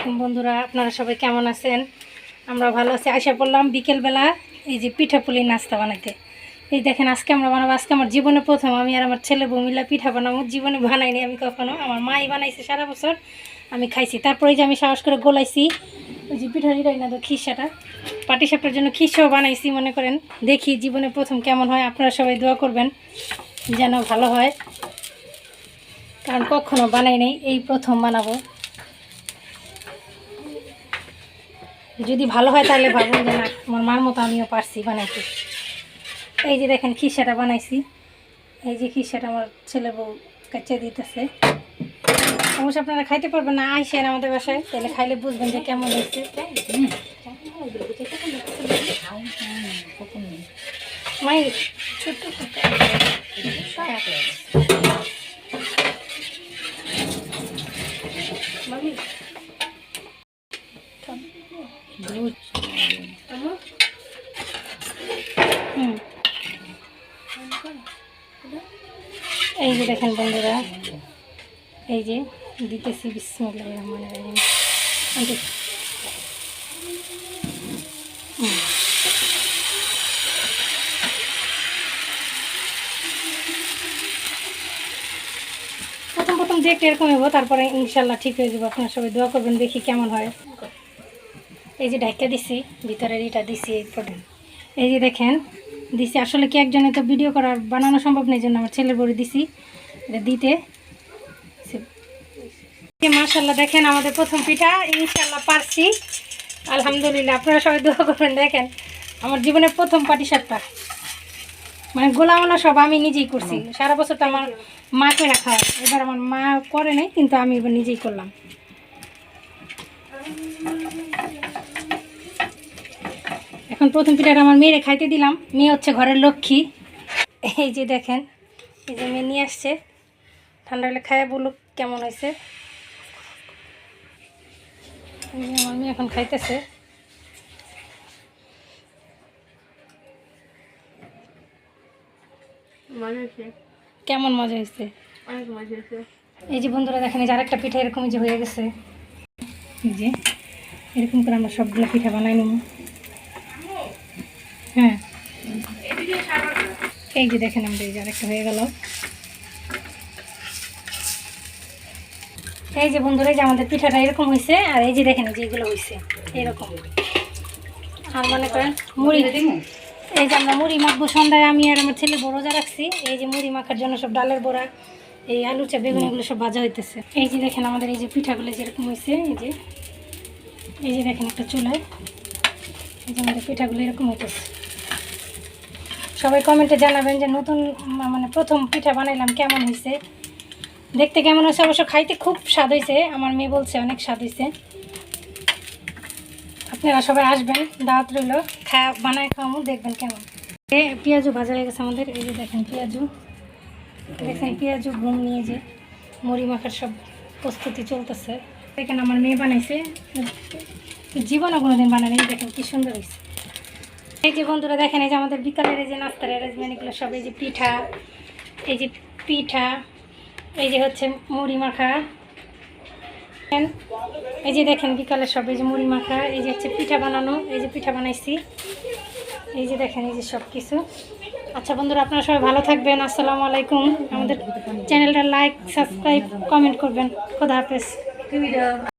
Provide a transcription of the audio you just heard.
আলাইকুম বন্ধুরা, আপনারা সবাই কেমন আছেন? আমরা ভালো আছি। আশা করলাম বিকেলবেলা এই যে পিঠাপুলি নাস্তা বানাইতে। এই দেখেন আজকে আমরা বানাবো। আজকে আমার জীবনে প্রথম আমি আর আমার ছেলে বউ মিলে পিঠা বানাবো। জীবনে বানাইনি আমি কখনো, আমার মাই বানাইছে সারা বছর, আমি খাইছি। তারপরে যে আমি সাহস করে গোলাইছি ওই যে পিঠা রিটাই না তো খিসাটা, পাটিসাপটার জন্য খিসাও বানাইছি। মনে করেন দেখি জীবনে প্রথম কেমন হয়। আপনারা সবাই দোয়া করবেন যেন ভালো হয়, কারণ কখনো বানাই নাই, এই প্রথম বানাবো। যদি ভালো হয় তাহলে ভাবুন যে না আমার মার মতো আমিও পারছি বানাইতে। এই যে দেখেন খিসাটা বানাইছি, এই যে খিসাটা আমার ছেলে বউ কাছে দিতেছে। অবশ্য আপনারা খাইতে পারবেন না, আইসেন আমাদের বাসায়, তাহলে খাইলে বুঝবেন যে কেমন হয়েছে। মাই ছোট্ট মামি এই যে দেখেন বন্ধুরা, এই যে দিতেছি বিসমিল্লাহির রহমানির রহিম। প্রথম প্রথম দেখতে এরকম হবো, তারপরে ইনশাল্লাহ ঠিক হয়ে যাবো। আপনারা সবাই দোয়া করবেন, দেখি কেমন হয়। এই যে ঢাকা দিছি, ভিতরের ইটা দিছি, এই যে দেখেন দিছি। আসলে কি একজনে তো ভিডিও করার বানানো সম্ভব নেই, জন্য আমার ছেলের বড়ি দিছি এটা দিতে। মাশাআল্লাহ দেখেন আমাদের প্রথম পিঠা ইনশাল্লাহ পারছি, আলহামদুলিল্লাহ। আপনারা সবাই দোয়া করবেন। দেখেন আমার জীবনের প্রথম পাটিসাপটা, মানে গোলামানো সব আমি নিজেই করছি। সারা বছর তো আমার মাকে রাখা হয়, এবার আমার মা করে নাই, কিন্তু আমি এবার নিজেই করলাম। এখন প্রথম পিঠাটা আমার মেয়েরে খাইতে দিলাম। মেয়ে হচ্ছে ঘরের লক্ষ্মী। এই যে দেখেন, এই যে মেয়ে নিয়ে আসছে, ঠান্ডা হলে খাইয়া বলুক কেমন হয়েছে। আমার মেয়ে এখন খাইতেছে। কেমন মজা হয়েছে? অনেক মজা হয়েছে। এই যে বন্ধুরা দেখেন, এই যে আরেকটা পিঠা এরকম যে হয়ে গেছে। এই যে এরকম করে আমরা সবগুলো পিঠা বানাই নিব। হ্যাঁ, এই যে দেখেন আমাদের এই যে আরেকটা হয়ে গেল। এই যে বন্ধুরা, এই যে আমাদের পিঠাটা এরকম হয়েছে। আর এই যে দেখেন যে এগুলো হয়েছে এরকম। আর মনে করেন মুড়ি, এই যে আমরা মুড়ি মাখবো সন্ধ্যায়, আমি আর আমার ছেলে বড় রোজা রাখছি। এই যে মুড়ি মাখার জন্য সব ডালের বড়া, এই আলু চা বেগুন এগুলো সব ভাজা হইতেছে। এই যে দেখেন আমাদের এই যে পিঠাগুলো যেরকম হয়েছে, এই যে দেখেন একটা চুলায় এই যে আমাদের পিঠাগুলো এরকম হইতেছে। সবাই কমেন্টে জানাবেন যে নতুন মানে প্রথম পিঠা বানাইলাম কেমন হয়েছে, দেখতে কেমন হয়েছে। অবশ্য খাইতে খুব স্বাদ হয়েছে, আমার মেয়ে বলছে অনেক স্বাদ হয়েছে। আপনারা সবাই আসবেন, দাওয়াত রইল, বানায় খাওয়াবো, দেখবেন কেমন। পেঁয়াজু ভাজা হয়ে গেছে আমাদের। এই যে দেখেন পেঁয়াজু, দেখেন পেঁয়াজু ঘুম নিয়ে যে মুড়ি মাখার সব প্রস্তুতি চলতেছে। এখানে আমার মেয়ে বানাইছে, জীবনে কোনোদিন বানায়নি। দেখেন কি সুন্দর হয়েছে। এই যে বন্ধুরা দেখেন, এই যে আমাদের বিকালের এই যে নাস্তার অ্যারেঞ্জমেন্ট এগুলো সব। এই যে পিঠা, এই যে পিঠা, এই যে হচ্ছে মুড়ি মাখা। এই যে দেখেন বিকালে সব এই যে মুড়ি মাখা, এই যে হচ্ছে পিঠা বানানো, এই যে পিঠা বানাইছি। এই যে দেখেন এই যে সব কিছু। আচ্ছা বন্ধুরা, আপনারা সবাই ভালো থাকবেন। আসসালামু আলাইকুম। আমাদের চ্যানেলটা লাইক, সাবস্ক্রাইব, কমেন্ট করবেন। খোদা হাফেজ।